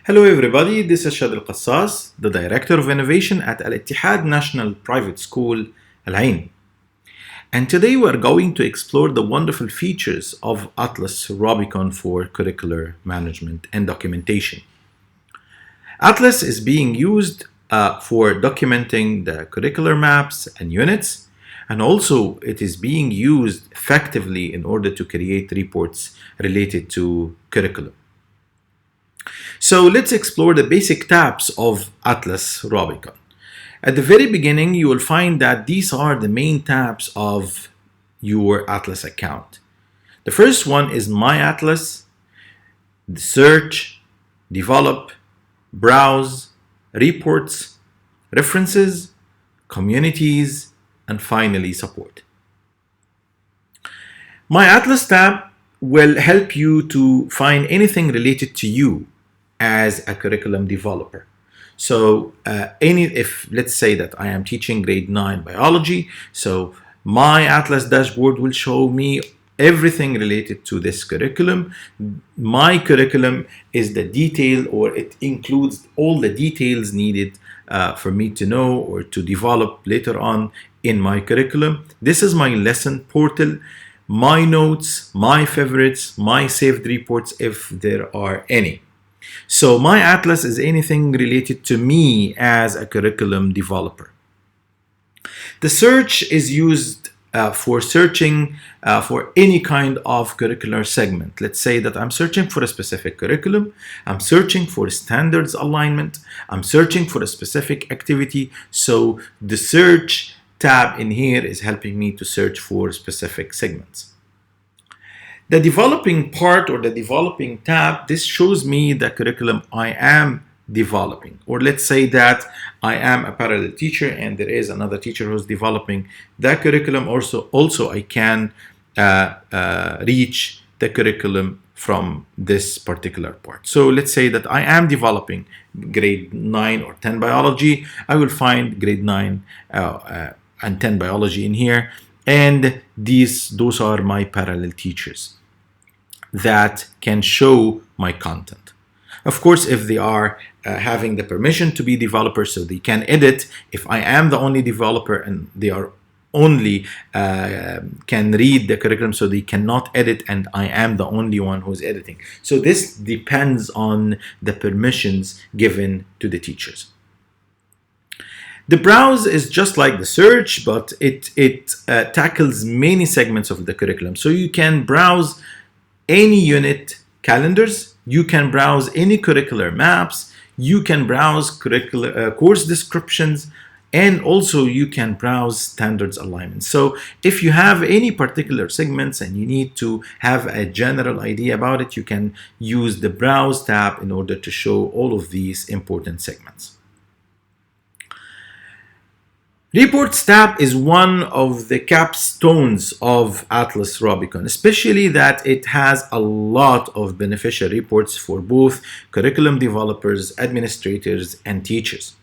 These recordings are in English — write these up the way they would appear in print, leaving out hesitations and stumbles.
Hello everybody, this is Shad Al-Qassas, the Director of Innovation at Al-Ittihad National Private School, Al Ain. And today we are going to explore the wonderful features of Atlas Rubicon for curricular management and documentation. Atlas is being used for documenting the curricular maps and units, and also it is being used effectively in order to create reports related to curriculum. So let's explore the basic tabs of Atlas Rubicon. At the very beginning, you will find that these are the main tabs of your Atlas account. The first one is My Atlas, Search, Develop, Browse, Reports, References, Communities, and finally Support. My Atlas tab will help you to find anything related to you as a curriculum developer. So if let's say that I am teaching grade 9 biology, so my Atlas dashboard will show me everything related to this curriculum. My curriculum is the detail, or it includes all the details needed for me to know or to develop later on in my curriculum. This is my lesson portal, my notes, my favorites, my saved reports if there are any. So my Atlas is anything related to me as a curriculum developer. The search is used for searching for any kind of curricular segment. Let's say that I'm searching for a specific curriculum, I'm searching for standards alignment, I'm searching for a specific activity. So the search tab in here is helping me to search for specific segments. The developing part, or the developing tab, this shows me the curriculum I am developing. Or let's say that I am a parallel teacher and there is another teacher who's developing the curriculum. Also I can reach the curriculum from this particular part. So let's say that I am developing grade 9 or 10 biology. I will find grade 9 and 10 biology in here. And those are my parallel teachers that can show my content. Of course, if they are having the permission to be developers, so they can edit. If I am the only developer and they are only can read the curriculum, so they cannot edit, and I am the only one who's editing. So this depends on the permissions given to the teachers. The browse is just like the search, but it tackles many segments of the curriculum. So you can browse any unit calendars, you can browse any curricular maps, you can browse curricular course descriptions, and also you can browse standards alignment. So if you have any particular segments and you need to have a general idea about it, you can use the browse tab in order to show all of these important segments. Reports tab is one of the capstones of Atlas Rubicon, especially that it has a lot of beneficial reports for both curriculum developers, administrators, and teachers.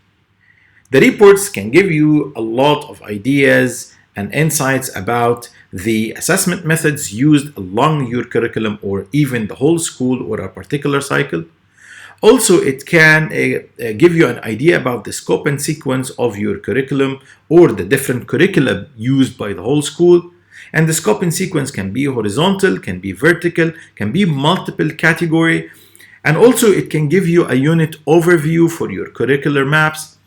The reports can give you a lot of ideas and insights about the assessment methods used along your curriculum, or even the whole school or a particular cycle. Also, it can give you an idea about the scope and sequence of your curriculum or the different curricula used by the whole school. And the scope and sequence can be horizontal, can be vertical, can be multiple category. And also it can give you a unit overview for your curricular maps.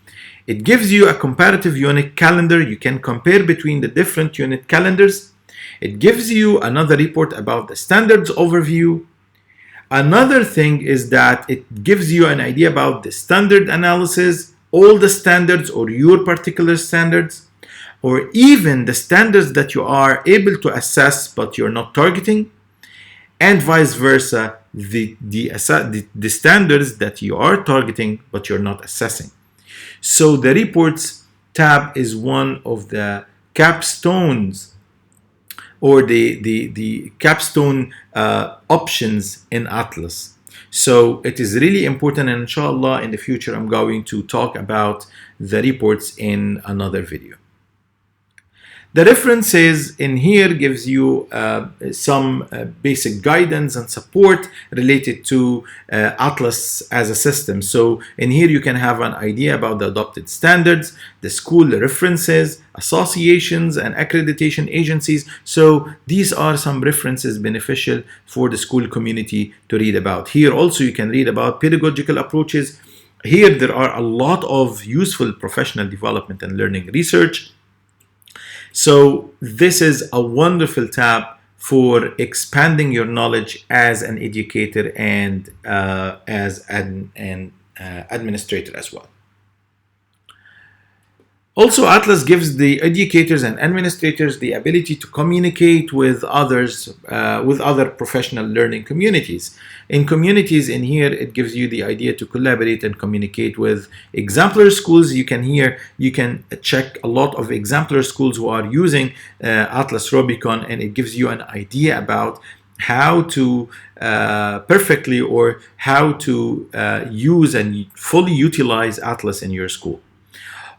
It gives you a comparative unit calendar. You can compare between the different unit calendars. It gives you another report about the standards overview. Another thing is that it gives you an idea about the standard analysis, all the standards or your particular standards, or even the standards that you are able to assess but you're not targeting, and vice versa, the standards that you are targeting but you're not assessing. So the reports tab is one of the capstones, or the capstone options in Atlas. So it is really important, and inshallah in the future I'm going to talk about the reports in another video. The references in here gives you some basic guidance and support related to Atlas as a system. So in here you can have an idea about the adopted standards, the school references, associations, and accreditation agencies. So these are some references beneficial for the school community to read about. Here also you can read about pedagogical approaches. Here there are a lot of useful professional development and learning research. So this is a wonderful tab for expanding your knowledge as an educator and as an administrator as well. Also, Atlas gives the educators and administrators the ability to communicate with others, with other professional learning communities. In communities in here, it gives you the idea to collaborate and communicate with exemplar schools. You can check a lot of exemplar schools who are using Atlas Rubicon, and it gives you an idea about how to perfectly or how to use and fully utilize Atlas in your school.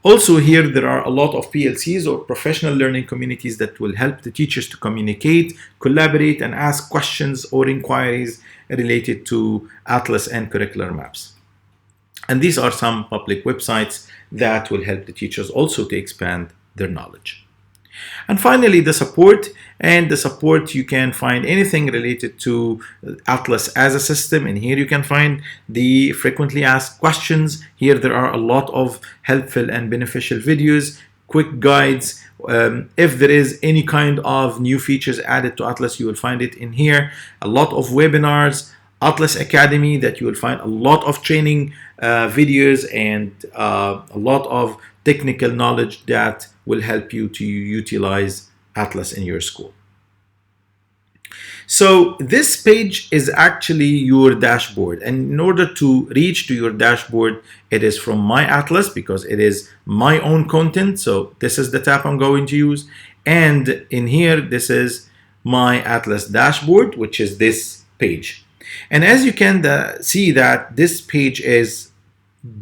Also here there are a lot of PLCs or professional learning communities that will help the teachers to communicate, collaborate, and ask questions or inquiries related to Atlas and curricular maps. And these are some public websites that will help the teachers also to expand their knowledge. And finally, the support. And the support, you can find anything related to Atlas as a system. And here you can find the frequently asked questions. Here there are a lot of helpful and beneficial videos, quick guides. If there is any kind of new features added to Atlas, you will find it in here. A lot of webinars, Atlas Academy, that you will find a lot of training videos and a lot of technical knowledge that will help you to utilize Atlas in your school. So this page is actually your dashboard, and in order to reach to your dashboard, it is from My Atlas because it is my own content. So this is the tab I'm going to use, and in here this is My Atlas dashboard, which is this page. And as you can see that this page is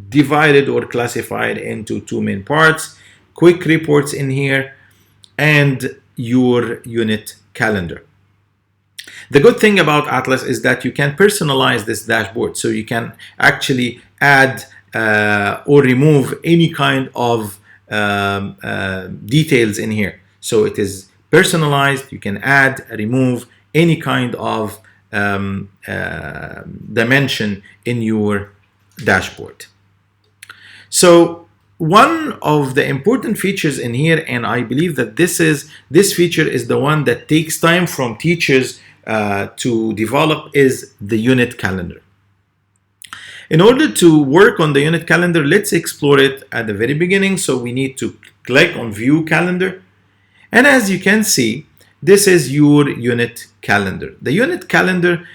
divided or classified into two main parts: quick reports in here and your unit calendar. The good thing about Atlas is that you can personalize this dashboard, so you can actually add or remove any kind of details in here. So it is personalized. You can add, remove any kind of dimension in your dashboard. So one of the important features in here, and I believe that this feature is the one that takes time from teachers to develop, is the unit calendar. In order to work on the unit calendar, let's explore it at the very beginning. So we need to click on View Calendar. And as you can see, this is your unit calendar. The unit calendar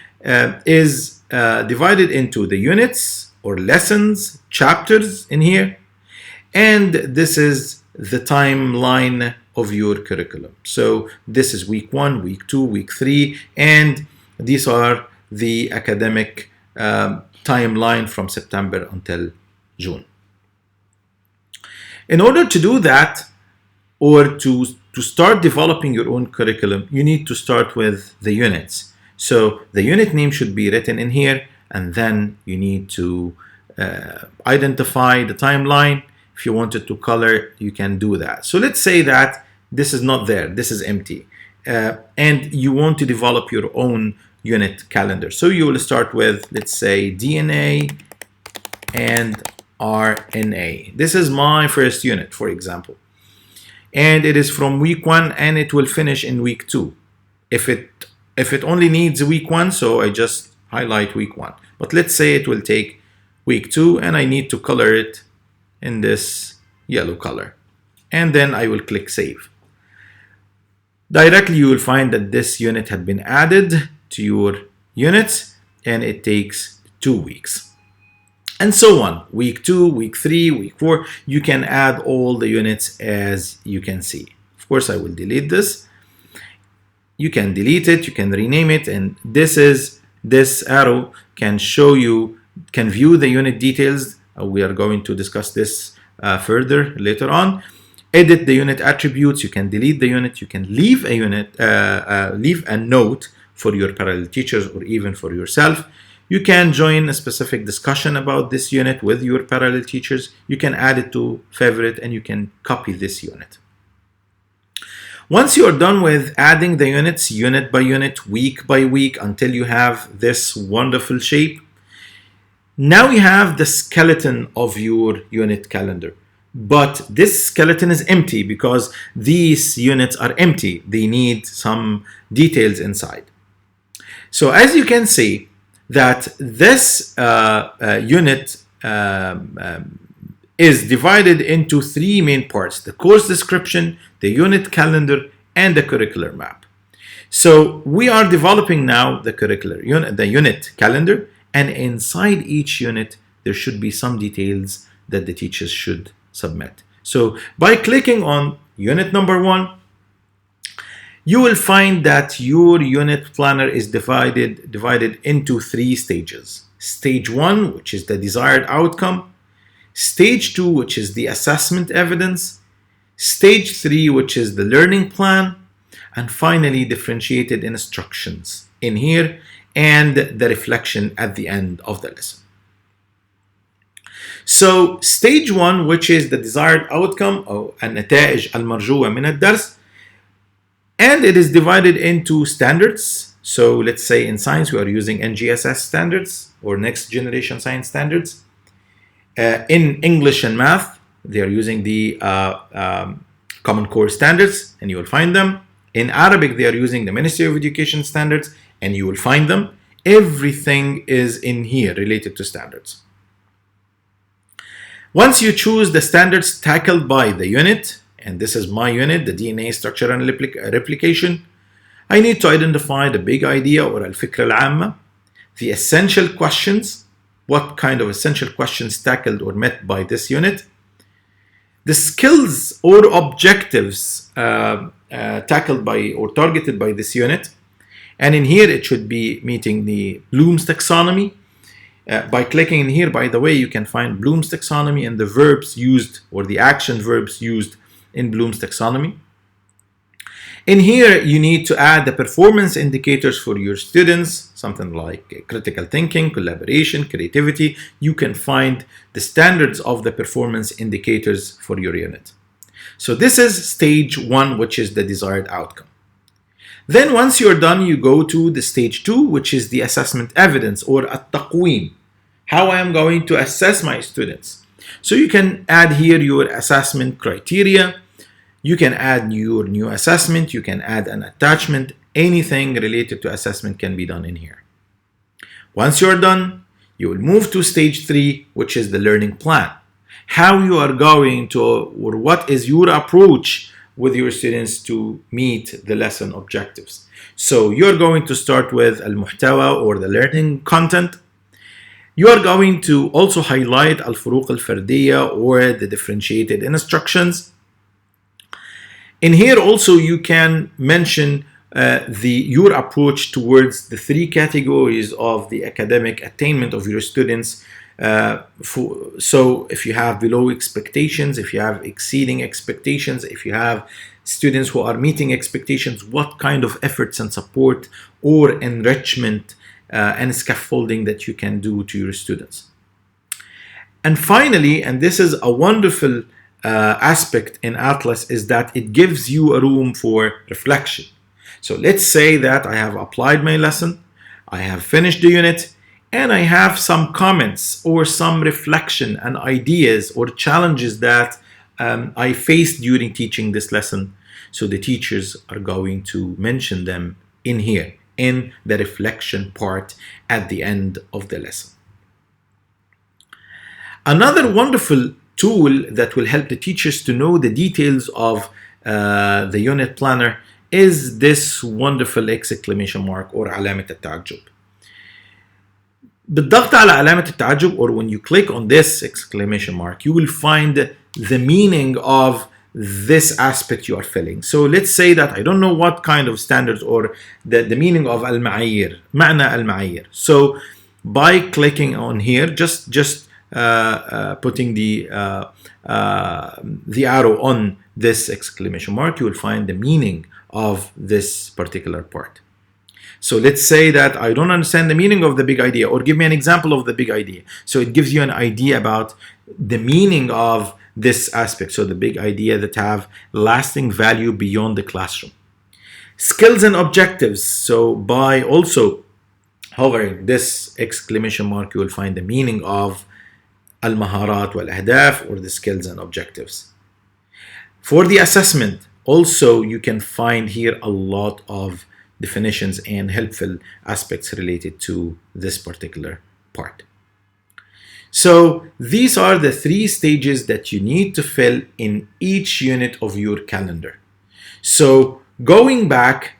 is divided into the units or lessons, chapters in here. And this is the timeline of your curriculum. So this is week 1, week 2, week 3, and these are the academic timeline from September until June. In order to do that, or to start developing your own curriculum, you need to start with the units. So the unit name should be written in here, and then you need to identify the timeline. If you wanted to color, you can do that. So let's say that this is not there, this is empty, and you want to develop your own unit calendar. So you will start with, let's say, DNA and RNA. This is my first unit, for example, and it is from week 1 and it will finish in week 2. If it only needs week 1, so I just highlight week 1. But let's say it will take week 2 and I need to color it in this yellow color, and then I will click Save. Directly you will find that this unit had been added to your units, and it takes 2 weeks. And so on, week 2, week 3, week 4, you can add all the units as you can see. Of course, I will delete this. You can delete it, you can rename it, and this arrow can show you, can view the unit details. We are going to discuss this further later on. edit the unit attributes, you can delete the unit, you can leave a unit, leave a note for your parallel teachers or even for yourself. You can join a specific discussion about this unit with your parallel teachers. You can add it to favorite and you can copy this unit. Once you are done with adding the units unit by unit, week by week, until you have this wonderful shape, now you have the skeleton of your unit calendar. But this skeleton is empty because these units are empty. They need some details inside. So as you can see, that this unit is divided into three main parts: the course description, the unit calendar, and the curricular map. So we are developing now the unit calendar, and inside each unit there should be some details that the teachers should submit. So by clicking on unit number 1, you will find that your unit planner is divided into 3 stages. Stage 1, which is the desired outcome. Stage 2, which is the assessment evidence. Stage 3, which is the learning plan. And finally, differentiated instructions in here and the reflection at the end of the lesson. So stage 1, which is the desired outcome أو النتائج المرجوة من الدرس, and it is divided into standards. So let's say in science we are using NGSS standards or next generation science standards. In English and math they are using the Common Core standards, and you will find them. In Arabic they are using the Ministry of Education standards, and you will find them. Everything is in here related to standards. Once you choose the standards tackled by the unit, and this is my unit, the DNA structure and replication, I need to identify the big idea or الفكرة العامة, the essential questions, what kind of essential questions tackled or met by this unit, the skills or objectives tackled by or targeted by this unit, and in here it should be meeting the Bloom's taxonomy. By clicking in here, by the way, you can find Bloom's taxonomy and the verbs used or the action verbs used in Bloom's taxonomy. In here, you need to add the performance indicators for your students, something like critical thinking, collaboration, creativity. You can find the standards of the performance indicators for your unit. So this is stage 1, which is the desired outcome. Then once you're done, you go to the stage 2, which is the assessment evidence or التقويم, how I am going to assess my students. So you can add here your assessment criteria. You can add your new assessment. You can add an attachment. Anything related to assessment can be done in here. Once you're done, you will move to stage 3, which is the learning plan. How you are going to, or what is your approach with your students to meet the lesson objectives. So you're going to start with المحتوى or the learning content. You are going to also highlight الفروق الفردية or the differentiated instructions. In here also you can mention your approach towards the 3 categories of the academic attainment of your students. So if you have below expectations, if you have exceeding expectations, if you have students who are meeting expectations, what kind of efforts and support or enrichment and scaffolding that you can do to your students. And finally, and this is a wonderful aspect in Atlas, is that it gives you a room for reflection. So let's say that I have applied my lesson, I have finished the unit, and I have some comments or some reflection and ideas or challenges that I faced during teaching this lesson. So the teachers are going to mention them in here, in the reflection part at the end of the lesson. Another wonderful tool that will help the teachers to know the details of the unit planner is this wonderful exclamation mark or علامة التعجب. بالضغط على علامة التعجب, or when you click on this exclamation mark, you will find the meaning of this aspect you are filling. So let's say that I don't know what kind of standards or the meaning of المعايير, معنى المعايير. So by clicking on here, just putting the arrow on this exclamation mark, you will find the meaning of this particular part. So let's say that I don't understand the meaning of the big idea, or give me an example of the big idea. So it gives you an idea about the meaning of this aspect. So the big idea that have lasting value beyond the classroom. Skills and objectives. So by also hovering this exclamation mark, you will find the meaning of al-maharat wal-ahdaf, or the skills and objectives. For the assessment, also you can find here a lot of definitions and helpful aspects related to this particular part. So these are the 3 stages that you need to fill in each unit of your calendar. So going back,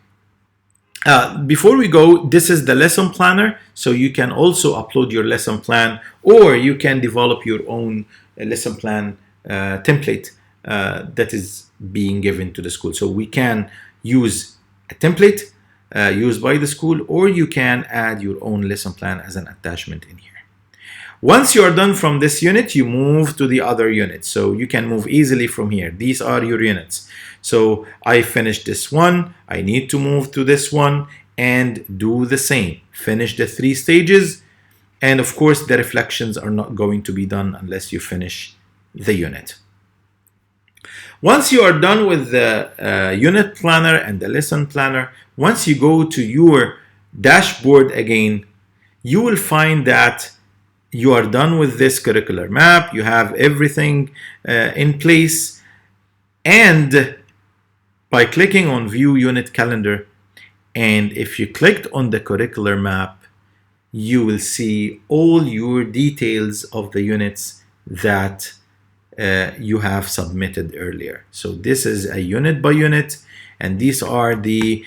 before we go, this is the lesson planner. So you can also upload your lesson plan, or you can develop your own lesson plan template that is being given to the school. So we can use a template used by the school, or you can add your own lesson plan as an attachment in here. Once you are done from this unit, you move to the other unit. So you can move easily from here. These are your units. So I finished this one. I need to move to this one and do the same. Finish the 3 stages. And of course, the reflections are not going to be done unless you finish the unit. Once you are done with the unit planner and the lesson planner, once you go to your dashboard again, you will find that you are done with this curricular map. You have everything in place. And by clicking on View Unit Calendar, and if you clicked on the curricular map, you will see all your details of the units that you have submitted earlier. So this is a unit by unit, and these are the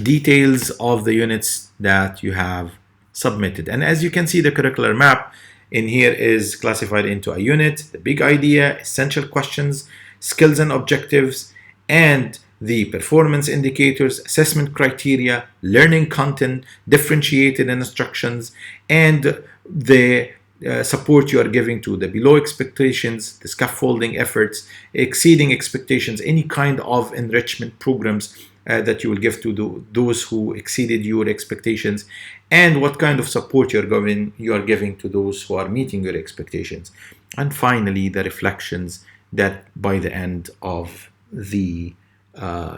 details of the units that you have submitted. And as you can see, the curricular map in here is classified into a unit, the big idea, essential questions, skills and objectives, and the performance indicators, assessment criteria, learning content, differentiated instructions, and the support you are giving to the below expectations, the scaffolding efforts, exceeding expectations, any kind of enrichment programs that you will give to those who exceeded your expectations, and what kind of support you are giving to those who are meeting your expectations. And finally, the reflections that by the end of the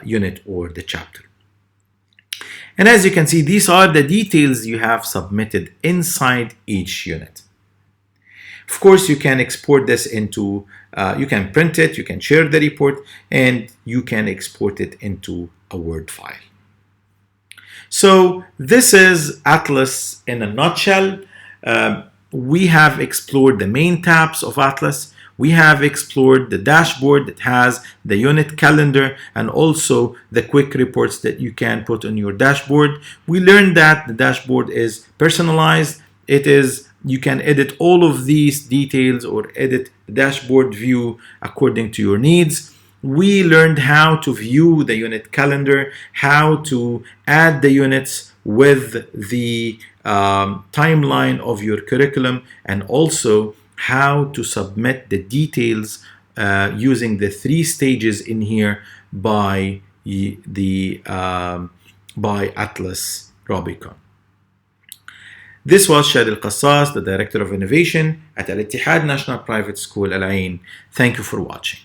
unit or the chapter. And as you can see, these are the details you have submitted inside each unit. Of course, you can export this into, you can print it, you can share the report, and you can export it into a Word file. So this is Atlas in a nutshell. We have explored the main tabs of Atlas. We have explored the dashboard that has the unit calendar and also the quick reports that you can put on your dashboard. We learned that the dashboard is personalized. You can edit all of these details or edit the dashboard view according to your needs. We learned how to view the unit calendar, how to add the units with the timeline of your curriculum, and also how to submit the details using the 3 stages in here by Atlas Rubicon. This was Shadi Al-Qassas, the Director of Innovation at Al-Ittihad National Private School, Al Ain. Thank you for watching.